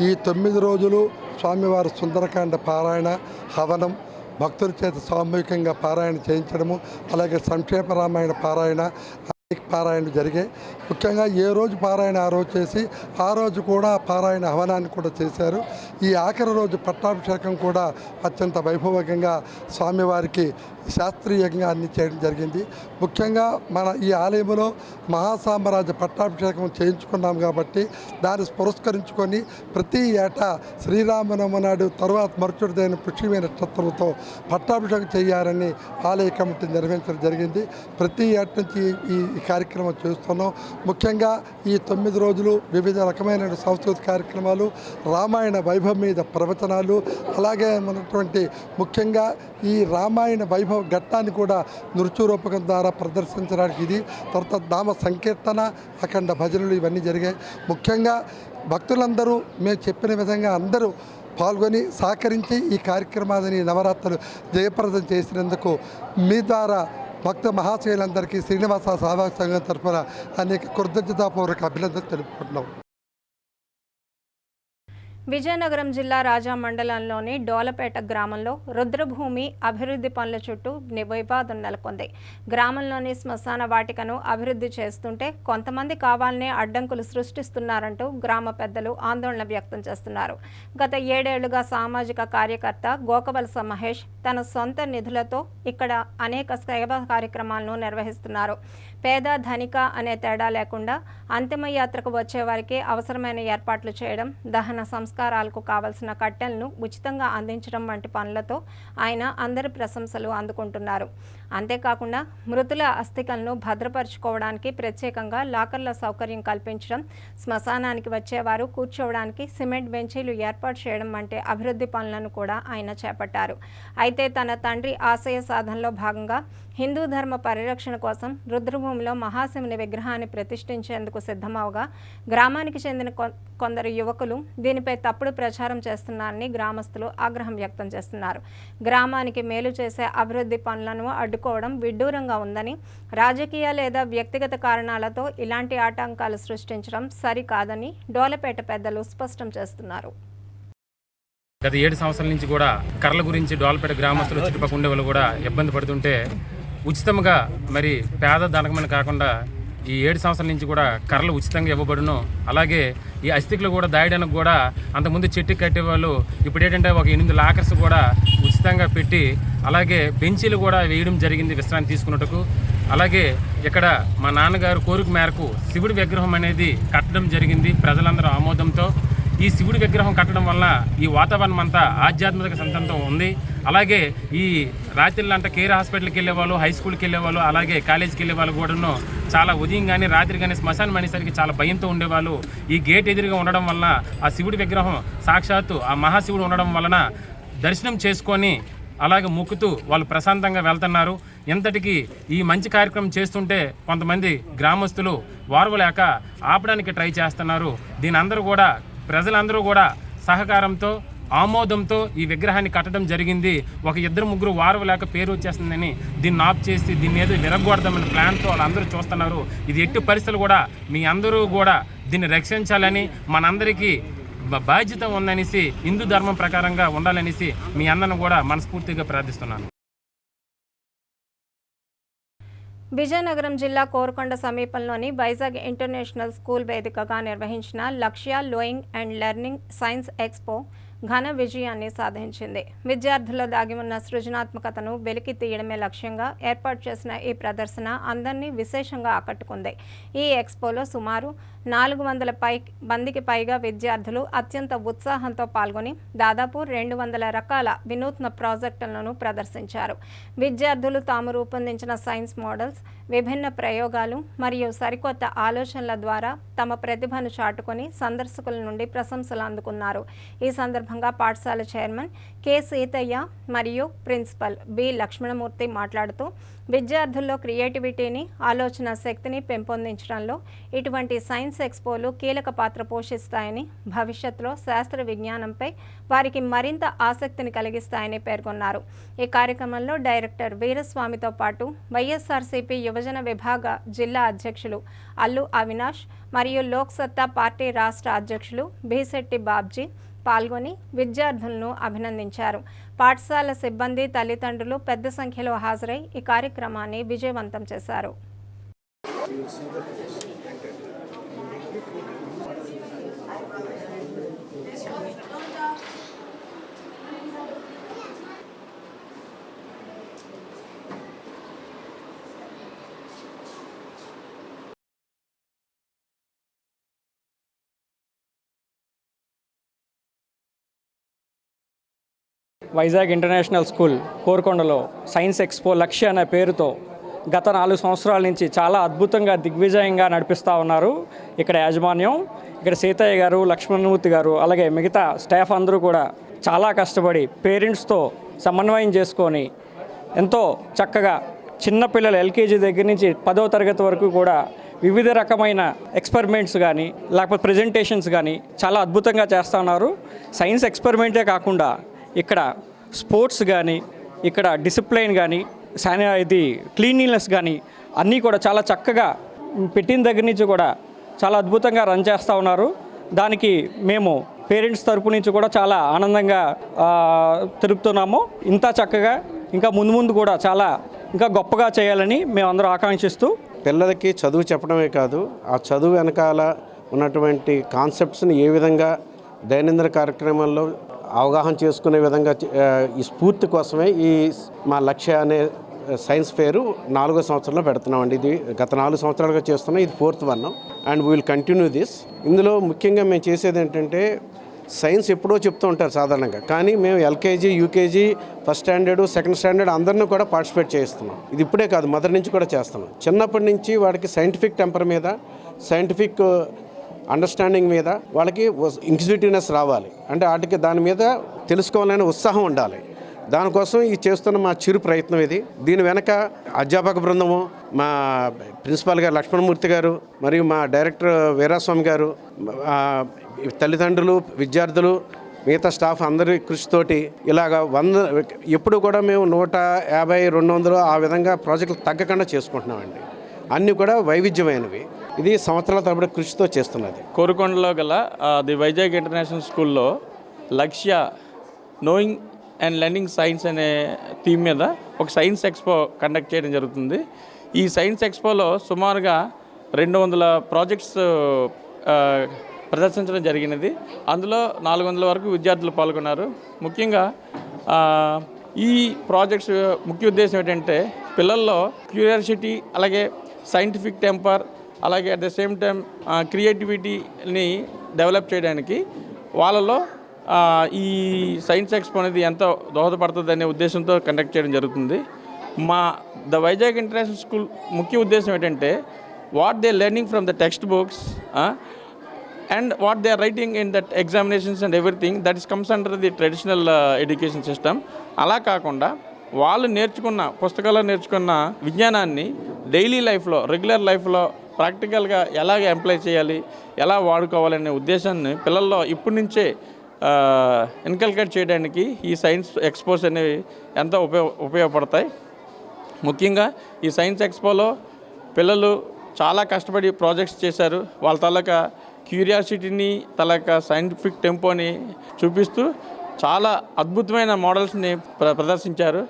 [SPEAKER 13] ఈ 9 రోజులు స్వామివారి సుందరకాండ పారాయణ, హవనం, భక్తుల చేత సామూహికంగా పారాయణ చేయించడము, అలాగే సంక్షేమ రామాయణ పారాయణలు జరిగాయి. ముఖ్యంగా ఏ రోజు పారాయణ ఆ రోజు చేసి ఆ రోజు కూడా పారాయణ హవనాన్ని కూడా చేశారు. ఈ ఆఖరి రోజు పట్టాభిషేకం కూడా అత్యంత వైభవంగా స్వామివారికి శాస్త్రీయంగా అన్ని చేయడం జరిగింది. ముఖ్యంగా మన ఈ ఆలయంలో మహాసామ్రాజ్య పట్టాభిషేకం చేయించుకున్నాం కాబట్టి దాన్ని పురస్కరించుకొని ప్రతి ఏటా శ్రీరామనవమి నాడు తరువాత మరుచుడిదైన పుష్యమి నక్షత్రంతో పట్టాభిషేకం చేయాలని ఆలయ కమిటీ నిర్వహించడం జరిగింది. ప్రతి ఏట నుంచి ఈ కార్యక్రమం చేస్తున్నాం. ముఖ్యంగా ఈ 9 రోజులు వివిధ రకమైన సాంస్కృతిక కార్యక్రమాలు, రామాయణ వైభవం మీద ప్రవచనాలు, అలాగే మనటువంటి ముఖ్యంగా ఈ రామాయణ వైభవ ఘట్టాన్ని కూడా నృత్య రూపకం ద్వారా ప్రదర్శించడానికి ఇది తర్వాత నామ సంకీర్తన, అఖండ భజనలు ఇవన్నీ జరిగాయి. ముఖ్యంగా భక్తులందరూ మేము చెప్పిన విధంగా అందరూ పాల్గొని సహకరించి ఈ కార్యక్రమాన్ని నవరాత్రులు జయప్రదం చేసినందుకు మీ ద్వారా భక్త మహాశయులందరికీ శ్రీనివాస సేవా సంఘం తరఫున అనేక కృతజ్ఞతాపూర్వక అభినందనలు తెలుపుకుంటున్నాం.
[SPEAKER 1] విజయనగరం జిల్లా రాజా మండలంలోని డోలపేట గ్రామంలో రుద్రభూమి అభివృద్ధి పనుల చుట్టూ వివాదం నెలకొంది. గ్రామంలోని శ్మశాన వాటికను అభివృద్ధి చేస్తుంటే కొంతమంది కావాలనే అడ్డంకులు సృష్టిస్తున్నారంటూ గ్రామ పెద్దలు ఆందోళన వ్యక్తం చేస్తున్నారు. గత 7 ఏళ్లుగా సామాజిక కార్యకర్త గోకవలస మహేష్ తన సొంత నిధులతో ఇక్కడ అనేక సేవా కార్యక్రమాలను నిర్వహిస్తున్నారు. పేద ధనిక అనే తేడా లేకుండా అంతిమయాత్రకు వచ్చేవారికి అవసరమైన ఏర్పాట్లు చేయడం, దహన సంస్కారాలకు కావలసిన కట్టెలను ఉచితంగా అందించడం వంటి పనులతో ఆయన అందరి ప్రశంసలు అందుకుంటున్నారు. అంతేకాకుండా మృతుల అస్థికలను భద్రపరుచుకోవడానికి ప్రత్యేకంగా లాకర్ల సౌకర్యం కల్పించడం, శ్మశానానికి వచ్చేవారు కూర్చోవడానికి సిమెంట్ బెంచీలు ఏర్పాటు చేయడం వంటి అభివృద్ధి పనులను కూడా ఆయన చేపట్టారు. అయితే తన తండ్రి ఆశయ సాధనలో భాగంగా హిందూ ధర్మ పరిరక్షణ కోసం రుద్రభూమిలో మహాశివుని విగ్రహాన్ని ప్రతిష్ఠించేందుకు సిద్ధమవగా గ్రామానికి చెందిన కొందరు యువకులు దీనిపై తప్పుడు ప్రచారం చేస్తున్నారని గ్రామస్తులు ఆగ్రహం వ్యక్తం చేస్తున్నారు. గ్రామానికి మేలు చేసే అభివృద్ధి పనులను అడ్డుకోవడం విడ్డూరంగా ఉందని, రాజకీయ లేదా వ్యక్తిగత కారణాలతో ఇలాంటి ఆటంకాలు సృష్టించడం సరికాదని డోలపేట పెద్దలు స్పష్టం చేస్తున్నారు.
[SPEAKER 14] గత 7 సంవత్సరాల నుంచి కూడా కర్రల గురించి డోలపేట గ్రామస్తులు చుట్టుపక్కల ఉండే వాళ్ళు కూడా ఇబ్బంది పడుతుంటే ఉచితంగా మరి పేద ధనకమని కాకుండా ఈ 7 సంవత్సరాల నుంచి కూడా కర్రలు ఉచితంగా ఇవ్వబడును. అలాగే ఈ అస్థికులు కూడా దాయడానికి కూడా అంతకుముందు చెట్టు కట్టేవాళ్ళు ఇప్పుడు ఏంటంటే ఒక 8 లాకర్స్ కూడా ఉచితంగా పెట్టి అలాగే బెంచీలు కూడా వేయడం జరిగింది విశ్రాంతి తీసుకున్నట్టుకు. అలాగే ఇక్కడ మా నాన్నగారు కోరిక మేరకు శివుడి విగ్రహం అనేది కట్టడం జరిగింది ప్రజలందరూ ఆమోదంతో. ఈ శివుడి విగ్రహం కట్టడం వల్ల ఈ వాతావరణం అంతా ఆధ్యాత్మిక సంతంతో ఉంది. అలాగే ఈ రాత్రిళ్ళంతా కేర్ హాస్పిటల్కి వెళ్ళేవాళ్ళు, హై స్కూల్కి వెళ్ళేవాళ్ళు, అలాగే కాలేజీకి వెళ్ళే వాళ్ళు కూడాను చాలా ఉదయం కానీ రాత్రి కానీ శ్మశానం అనేసరికి చాలా భయంతో ఉండేవాళ్ళు. ఈ గేట్ ఎదురుగా ఉండడం వలన ఆ శివుడి విగ్రహం సాక్షాత్తు ఆ మహాశివుడు ఉండడం వలన దర్శనం చేసుకొని అలాగే మొక్కుతూ వాళ్ళు ప్రశాంతంగా వెళ్తున్నారు. ఎంతటికి ఈ మంచి కార్యక్రమం చేస్తుంటే కొంతమంది గ్రామస్తులు వారవలేక ఆపడానికి ట్రై చేస్తున్నారు. దీని అందరూ కూడా ప్రజలందరూ కూడా సహకారంతో ఆమోదంతో ఈ విగ్రహాన్ని కట్టడం జరిగింది. ఒక 2-3 వారవలేక పేరు వచ్చేస్తుందని దీన్ని ఆఫ్ చేసి దీన్ని ఏదో విరగొడదామని ప్లాన్తో వాళ్ళందరూ చూస్తున్నారు. ఇది ఎట్టి పరిస్థితులు కూడా మీ అందరూ కూడా దీన్ని రక్షించాలని మనందరికీ బాధ్యత ఉందనేసి హిందూ ధర్మం ప్రకారంగా ఉండాలనేసి మీ అందరిని కూడా మనస్ఫూర్తిగా ప్రార్థిస్తున్నాను.
[SPEAKER 1] విజయనగరం జిల్లా కోరుకొండ సమీపంలోని వైజాగ్ ఇంటర్నేషనల్ స్కూల్ వేదికగా నిర్వహించిన లక్ష్య లోయింగ్ అండ్ లెర్నింగ్ సైన్స్ ఎక్స్పో ఘన విజయాన్ని సాధించింది. విద్యార్థుల్లో దాగి ఉన్న సృజనాత్మకతను వెలికి తీయడమే లక్ష్యంగా ఏర్పాటు చేసిన ఈ ప్రదర్శన అందరినీ విశేషంగా ఆకట్టుకుంది. ఈ ఎక్స్పోలో సుమారు 400 మందికి పైగా విద్యార్థులు అత్యంత ఉత్సాహంతో పాల్గొని దాదాపు 200 రకాల వినూత్న ప్రాజెక్టులను ప్రదర్శించారు. విద్యార్థులు తాము రూపొందించిన సైన్స్ మోడల్స్, విభిన్న ప్రయోగాలు మరియు సరికొత్త ఆలోచనల ద్వారా తమ ప్రతిభను చాటుకొని సందర్శకుల నుండి ప్రశంసలు అందుకున్నారు. ఈ సందర్భంగా పాఠశాల చైర్మన్ కె సీతయ్య మరియు ప్రిన్సిపల్ బి లక్ష్మణమూర్తి మాట్లాడుతూ విద్యార్థుల్లో క్రియేటివిటీని, ఆలోచన శక్తిని పెంపొందించడంలో ఇటువంటి సైన్స్ ఎక్స్పోలు కీలక పాత్ర పోషిస్తాయని, భవిష్యత్తులో శాస్త్ర విజ్ఞానంపై వారికి మరింత ఆసక్తిని కలిగిస్తాయని పేర్కొన్నారు. ఈ కార్యక్రమంలో డైరెక్టర్ వీరస్వామితో పాటు వైఎస్ఆర్సీపీ యువజన విభాగ జిల్లా అధ్యక్షులు అల్లు అవినాష్ మరియు లోక్ సత్తా పార్టీ రాష్ట్ర అధ్యక్షులు బిశెట్టి బాబ్జీ పాల్గొని విద్యార్థులను అభినందించారు. పాఠశాల సిబ్బంది, తల్లిదండ్రులు పెద్ద సంఖ్యలో హాజరై ఈ కార్యక్రమాన్ని విజయవంతం చేశారు.
[SPEAKER 15] వైజాగ్ ఇంటర్నేషనల్ స్కూల్ కోరుకొండలో సైన్స్ ఎక్స్పో లక్ష్య అనే పేరుతో గత 4 సంవత్సరాల నుంచి చాలా అద్భుతంగా దిగ్విజయంగా నడిపిస్తూ ఉన్నారు ఇక్కడ యాజమాన్యం. ఇక్కడ సీతయ్య గారు, లక్ష్మణమూర్తి గారు, అలాగే మిగతా స్టాఫ్ అందరూ కూడా చాలా కష్టపడి పేరెంట్స్తో సమన్వయం చేసుకొని ఎంతో చక్కగా చిన్నపిల్లలు ఎల్కేజీ దగ్గర నుంచి 10వ తరగతి వరకు కూడా వివిధ రకమైన ఎక్స్పెరిమెంట్స్ కానీ లేకపోతే ప్రజెంటేషన్స్ కానీ చాలా అద్భుతంగా చేస్తూ ఉన్నారు. సైన్స్ ఎక్స్పెరిమెంటే కాకుండా ఇక్కడ స్పోర్ట్స్ కానీ, ఇక్కడ డిసిప్లైన్ కానీ, ఇది క్లీన్లీనెస్ కానీ అన్నీ కూడా చాలా చక్కగా పెట్టిన దగ్గర నుంచి కూడా చాలా అద్భుతంగా రన్ చేస్తూ ఉన్నారు. దానికి మేము పేరెంట్స్ తరపు నుంచి కూడా చాలా ఆనందంగా తెలుపుతున్నాము. ఇంత చక్కగా ఇంకా ముందు కూడా చాలా ఇంకా గొప్పగా చేయాలని మేమందరం ఆకాంక్షిస్తూ
[SPEAKER 16] పిల్లలకి చదువు చెప్పడమే కాదు, ఆ చదువు వెనకాల ఉన్నటువంటి కాన్సెప్ట్స్ని ఏ విధంగా దైనందిన కార్యక్రమాల్లో అవగాహన చేసుకునే విధంగా ఈ స్ఫూర్తి కోసమే ఈ మా లక్ష్య అనే సైన్స్ ఫేరు 4వ సంవత్సరంలో పెడుతున్నామండి. ఇది గత 4 సంవత్సరాలుగా చేస్తున్నాం, ఇది 4th one and we will continue this. ఇందులో ముఖ్యంగా మేము చేసేది ఏంటంటే సైన్స్ ఎప్పుడో చెప్తూ ఉంటారు సాధారణంగా, కానీ మేము LKG, UKG, first standard, second standard అందరినీ కూడా పార్టిసిపేట్ చేస్తున్నాం. ఇది ఇప్పుడే కాదు, మొదటి నుంచి కూడా చేస్తున్నాం. చిన్నప్పటి నుంచి వాడికి సైంటిఫిక్ టెంపర్ మీద, సైంటిఫిక్ అండర్స్టాండింగ్ మీద వాళ్ళకి ఇంక్విజిటివ్నెస్ రావాలి. అంటే వాటికి దాని మీద తెలుసుకోవాలనే ఉత్సాహం ఉండాలి. దానికోసం ఈ చేస్తున్న మా చిరు ప్రయత్నం ఇది. దీని వెనక అధ్యాపక బృందము, మా ప్రిన్సిపాల్ గారు లక్ష్మణమూర్తి గారు మరియు మా డైరెక్టర్ వీరాస్వామి గారు, తల్లిదండ్రులు, విద్యార్థులు, మిగతా స్టాఫ్ అందరి కృషితోటి ఇలాగా ఎప్పుడు కూడా మేము 150, 200 ఆ విధంగా ప్రాజెక్టులు తగ్గకుండా చేసుకుంటున్నామండి. అన్నీ కూడా వైవిధ్యమైనవి. ఇది సంవత్సరాల తరబడి కృషితో చేస్తున్నది.
[SPEAKER 17] కోరుకొండలో గల ది వైజాగ్ ఇంటర్నేషనల్ స్కూల్లో లక్ష్య నోయింగ్ అండ్ లెర్నింగ్ సైన్స్ అనే థీమ్ మీద ఒక సైన్స్ ఎక్స్పో కండక్ట్ చేయడం జరుగుతుంది. ఈ సైన్స్ ఎక్స్పోలో సుమారుగా 200 ప్రాజెక్ట్స్ ప్రదర్శించడం జరిగినది. అందులో 400 వరకు విద్యార్థులు పాల్గొన్నారు. ముఖ్యంగా ఈ ప్రాజెక్ట్స్ ముఖ్య ఉద్దేశం ఏంటంటే పిల్లల్లో క్యూరియాసిటీ, అలాగే సైంటిఫిక్ టెంపర్, అలాగే అట్ ద సేమ్ టైం క్రియేటివిటీని డెవలప్ చేయడానికి వాళ్ళలో ఈ సైన్స్ ఎక్స్పో అనేది ఎంతో దోహదపడుతుంది అనే ఉద్దేశంతో కండక్ట్ చేయడం జరుగుతుంది. ద వైజాగ్ ఇంటర్నేషనల్ స్కూల్ ముఖ్య ఉద్దేశం ఏంటంటే what they learning from the text books and what they are writing in that examinations and everything that is comes under the traditional education system. అలా కాకుండా వాళ్ళు పుస్తకాల్లో నేర్చుకున్న విజ్ఞానాన్ని డైలీ లైఫ్లో, రెగ్యులర్ లైఫ్లో ప్రాక్టికల్గా ఎలాగ ఎంప్లాయ్ చేయాలి, ఎలా వాడుకోవాలనే ఉద్దేశాన్ని పిల్లల్లో ఇప్పటి నుంచే ఇన్కల్కేట్ చేయడానికి ఈ సైన్స్ ఎక్స్పోస్ అనేవి ఎంతో ఉపయోగపడతాయి. ముఖ్యంగా ఈ సైన్స్ ఎక్స్పోలో పిల్లలు చాలా కష్టపడి ప్రాజెక్ట్స్ చేశారు. వాళ్ళ తాలూకా క్యూరియాసిటీని, తాలూకా సైంటిఫిక్ టెంపోని చూపిస్తూ చాలా అద్భుతమైన మోడల్స్ని ప్రదర్శించారు.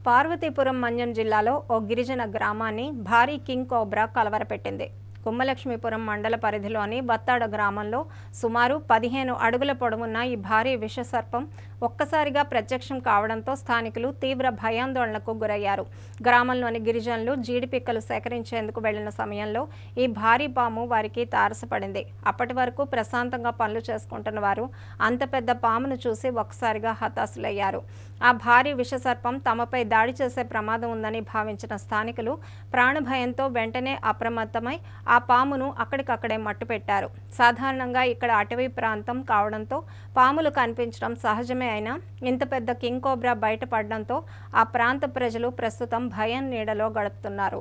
[SPEAKER 1] పార్వతీపురం మన్యం జిల్లాలో ఓ గిరిజన గ్రామాన్ని భారీ కింగ్ కోబ్రా కలవరపెట్టింది. గుమ్మలక్ష్మీపురం మండల పరిధిలోని బత్తాడ గ్రామంలో సుమారు 15 అడుగుల పొడవున్న ఈ భారీ విషసర్పం ఒక్కసారిగా ప్రత్యక్షం కావడంతో స్థానికులు తీవ్ర భయాందోళనకు గురయ్యారు. గ్రామంలోని గిరిజనులు జీడిపిక్కలు సేకరించేందుకు వెళ్లిన సమయంలో ఈ భారీ పాము వారికి తారసపడింది. అప్పటి వరకు ప్రశాంతంగా పనులు చేసుకుంటున్న వారు అంత పెద్ద పామును చూసి ఒక్కసారిగా హతాశులయ్యారు. ఆ భారీ విషసర్పం తమపై దాడి చేసే ప్రమాదం ఉందని భావించిన స్థానికులు ప్రాణభయంతో వెంటనే అప్రమత్తమై ఆ పామును అక్కడికక్కడే మట్టుపెట్టారు. సాధారణంగా ఇక్కడ అటవీ ప్రాంతం కావడంతో పాములు కనిపించడం సహజమే అయినా ఇంత పెద్ద కింగ్ కోబ్రా బయటపడడంతో ఆ ప్రాంత ప్రజలు ప్రస్తుతం భయం నీడలో గడుపుతున్నారు.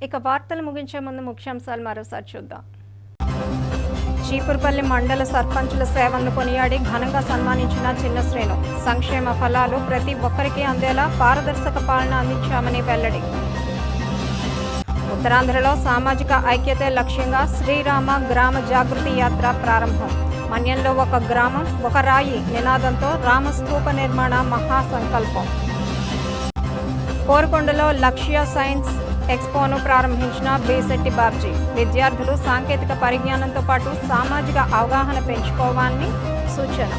[SPEAKER 1] ఇక వార్తలు ముగించే ముందు ముఖ్యాంశాలు మరోసారి చూద్దాం. చీపురుపల్లి మండల సర్పంచుల సేవలను కొనియాడి ఘనంగా సన్మానించిన చిన్న శ్రేణు. సంక్షేమ ఫలాలు ప్రతి ఒక్కరికి అందేలా పారదర్శక పాలన అందించామని వెల్లడి. ఉత్తరాంధ్రలో సామాజిక ఐక్యతే లక్ష్యంగా శ్రీరామ గ్రామ జాగృతి యాత్ర ప్రారంభం. మన్యంలో ఒక గ్రామం ఒక రాయి నినాదంతో రామస్తూప నిర్మాణ మహాసంకల్పం. కోరుకొండలో లక్ష్య సైన్స్ ఎక్స్పోను ప్రారంభించిన బేసెట్టి బాబ్జీ. విద్యార్థులు సాంకేతిక పరిజ్ఞానంతో పాటు సామాజిక అవగాహన పెంచుకోవాలని సూచన.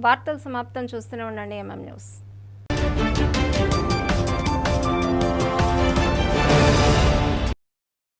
[SPEAKER 1] వార్తలు సమాప్తం. చూస్తూనే ఉండండి MM న్యూస్.